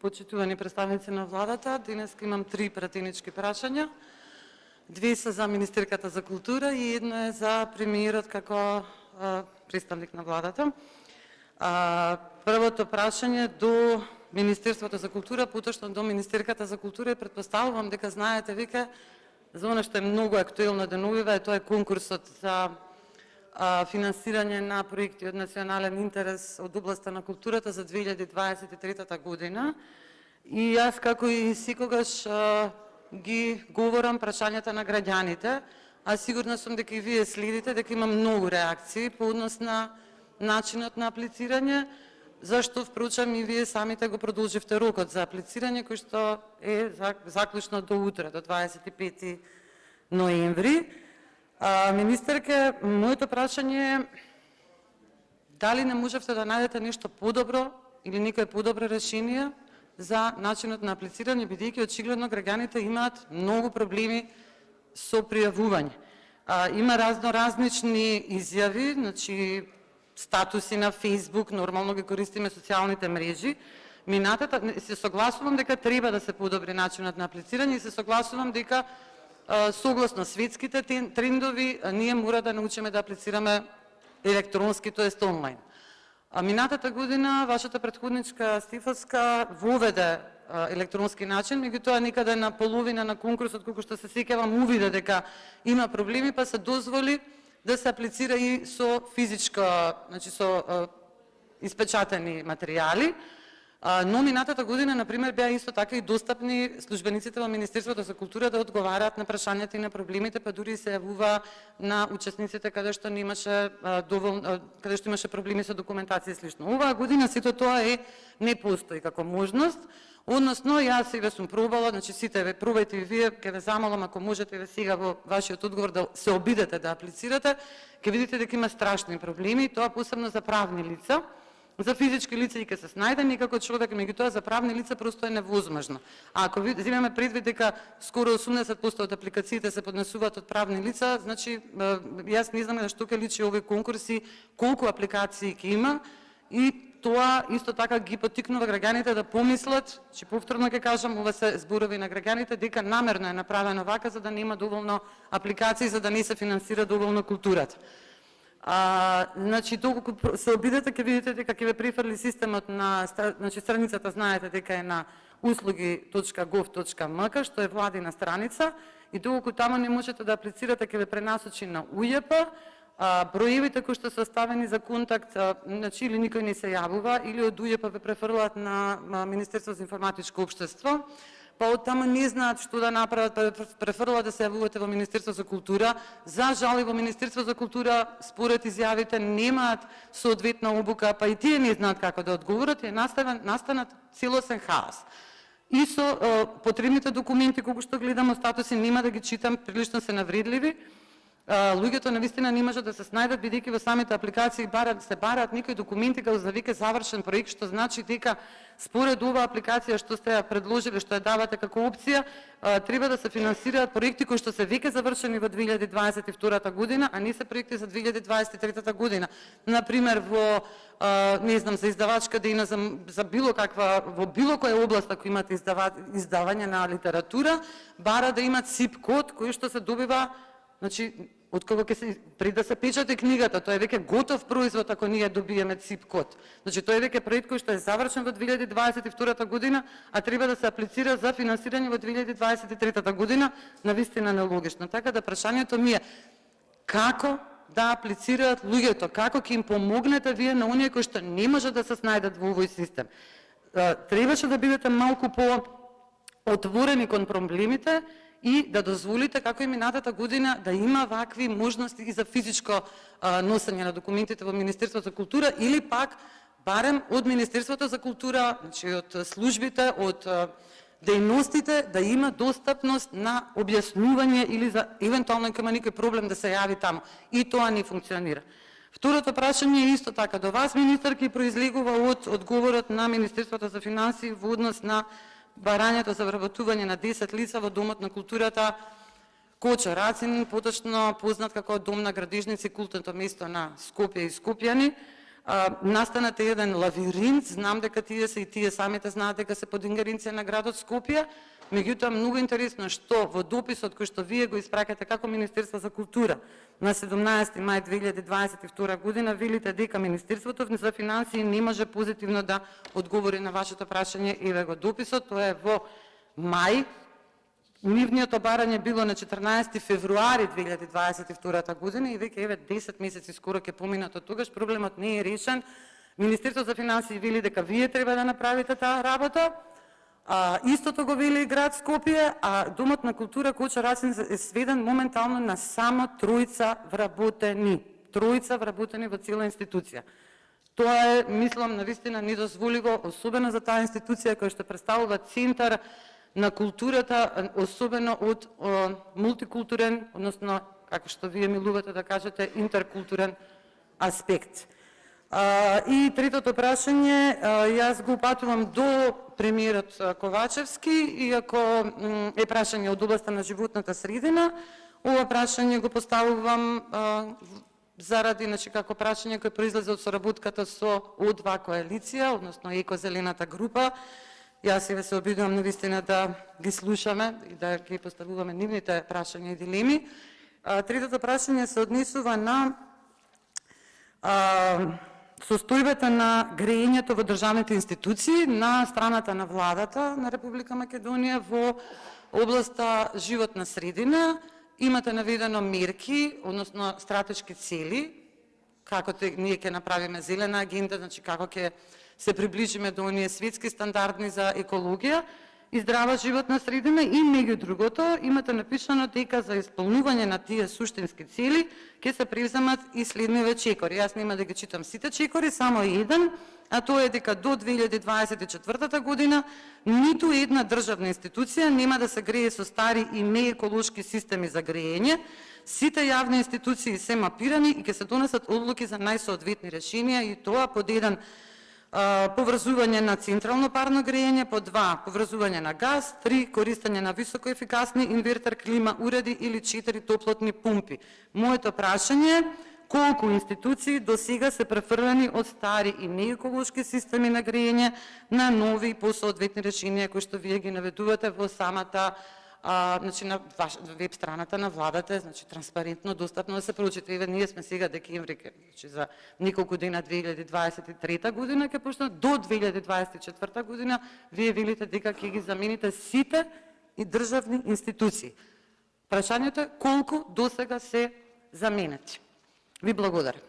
почитувани представници на владата, денес имам 3 пратенички прашања. 2 се за министерката за култура и едно е за премиерот како представник на владата. Првото прашање до Министерството за култура, поточно до Министерката за култура, и претпоставувам дека знаете вика за оно што е многу актуелно деновива, тоа е конкурсот за финансирање на проекти од национален интерес од областта на културата за 2023 година. И јас, како и секогаш, ги говорам прашањата на граѓаните, а сигурна сум дека и вие следите дека има многу реакции по однос на начинот на аплицирање, зашто впрочем и вие самите го продолживте рокот за аплицирање, кој што е заклучно до утре, до 25 ноември. Министерке, моето прашање е дали не можевте да најдете нешто подобро или некој подобро решение за начинот на аплицирање, бидејќи очигледно граѓаните имаат многу проблеми со пријавување. Има различни изјави, значи статуси на Facebook, нормално ги користиме социјалните мрежи. Се согласувам дека треба да се подобри начинот на аплицирање и се согласувам дека согласно светските трендови ние мора да научиме да аплицираме електронски, тоест онлайн. Минатата година вашата претходничка Стефанска воведе електронски начин, меѓутоа некаде на половина на конкурсот, колку што се сеќавам, увиде дека има проблеми, па се дозволи да се аплицира и со физичка, значи со испечатени материјали. Но минатата година, например, беа исто така и достапни службениците во Министерството за култура да одговараат на прашањата и на проблемите, па дури се јавува на учесниците каде што немаше каде што имаше проблеми со документација и слично. Оваа година сето тоа не постои како можност, односно јас сега сум пробала, значи сите ве пробајте и вие, ќе ве замолам ако можете ве сега во вашиот одговор да се обидете да аплицирате, ќе видите дека има страшни проблеми, тоа посебно за правни лица. За физички лица и ќе се снајде некако човек, меѓутоа за правни лица просто е невозможно. А ако земеме предвид дека скоро 80% од апликациите се поднесуваат од правни лица, значи јас не знам на што ќе личи овој конкурс и колку апликации ќе има, и тоа исто така ги поттикнува граѓаните да помислат, че повторно ќе кажам, ова се зборови на граѓаните, дека намерно е направено вака за да нема доволно апликации, за да не се финансира доволно културата. Значи, доколку се обидете, ќе видите дека ќе ве префрли системот на, значи, страницата знаете дека е на услуги.gov.mk, што е владина страница, и доколку таму не можете да аплицирате, ќе ве пренасочи на УЈП, броевите кои што се оставени за контакт, значи, или никој не се јавува, или од УЈП ве префрлат на Министерство за информатичко општество, па од таму не знаат што да направат, префрлат да се јавувате во Министерство за култура. За жал и во Министерство за култура, според изјавите, немаат соодветна обука, па и тие не знаат како да одговорат, и настанат целосен хаос. И со потребните документи, колку што гледам, статуси нема да ги читам, прилично се навредливи. Луѓето навистина не можат да се снајдат, бидејќи во самите апликации се бараат некои документи како за веќе завршен проект, што значи дека според оваа апликација што сте ја предложиле, што ја давате како опција, треба да се финансираат проекти кои што се веќе завршени во 2022 година, а не се проекти за 2023 година. Например, во не знам, за издавачка дейност, за било каква, во било која област ако имате издавање на литература, бара да имат СИП код кој што се добива. Значи, откако пред да се печати книгата, тоа е веќе готов производ ако ние добиеме ЦИП код. Значи, тоа е веќе проект кој што е завршен во 2022 година, а треба да се аплицира за финансирање во 2023 година, навистина нелогично. Така да прашањето ми е како да аплицираат луѓето, како ќе им помогнете вие на оние кои што не можат да се снајдат во овој систем. Требаше да бидете малку по отворени кон проблемите и да дозволите, како и минатата година, да има вакви можности и за физичко носење на документите во Министерството за култура, или пак барем од Министерството за култура, значи од службите, од дејностите, да има достапност на објаснување или за евентуално ќе има некој проблем да се јави таму. И тоа не функционира. Второто прашање е исто така до вас, министерки, произлегува од одговорот на Министерството за финансии во однос на барањето за вработување на 10 лица во Домот на културата Кочо Рацин, поточно познат како Дом на градежници, култното место на Скопје и Скопјани. настанате еден лавиринт, знам дека тие самите знаат дека се под ингеренција на градот Скопје, меѓутоа многу интересно што во дописот кој што вие го испраќате како Министерство за култура на 17 мај 2022 година велите дека Министерството за финансии не може позитивно да одговори на вашето прашање, еве го дописот, тоа е во мај. Нивниот барање било на 14 февруари 2022 година и веќе еве 10 месеци скоро ќе поминат од тогаш, проблемот не е решен. Министерството за финансии вели дека вие треба да направите таа работа. Истото го вели и град Скопје, а Домот на култура Кочо Рачин е сведен моментално на само тројца вработени. Тројца вработени во цела институција. Тоа е, мислам, навистина недозволиво, особено за таа институција која што представува центар на културата, особено од мултикултурен, односно, како што вие милувате да кажете, интеркултурен аспект. И третото прашање, јас го упатувам до премиерот Ковачевски, иако е прашање од областта на животната средина, ова прашање го поставувам заради, како прашање кој произлезе од соработката со О2 коалиција, односно Еко-зелената група. Јас се обидувам навистина да ги слушаме и да ги поставуваме нивните прашања и дилеми. Третото прашање се однесува на состојбата на грејењето во државните институции на страната на владата на Република Македонија во областа животна средина. Имате наведено мерки, односно стратешки цели, како ние ќе направиме зелена агенда, значи како ќе се приближиме до оние светски стандарди за екологија и здрава животна средина и меѓу другото имате напишано дека за исполнување на тие суштински цели ќе се преземат и следниве чекори. Јас нема да ги читам сите чекори, само еден, а тоа е дека до 2024 година ниту една државна институција нема да се грее со стари и нееколошки системи за грејење. Сите јавни институции се мапирани и ќе се донесат одлуки за најсоодветни решенија и тоа под еден поврзување на централно парно грејење, по 2 поврзување на газ, 3 користење на високоефикасни инвертер клима уреди или 4 топлотни пумпи. Моето прашање е колку институции до сега се префрлени од стари и нееколошки системи на грејење на нови и посоодветни решенија кои што вие ги наведувате во самата значи на веб страната на владата, значи транспарентно, достапно да се проучите. Еве ние сме сега декември, значи за неколку дена 2023 година ќе почне, до 2024 година вие велите дека ќе ги замените сите и државни институции. Прашањето е колку досега се заменети. Ви благодарам.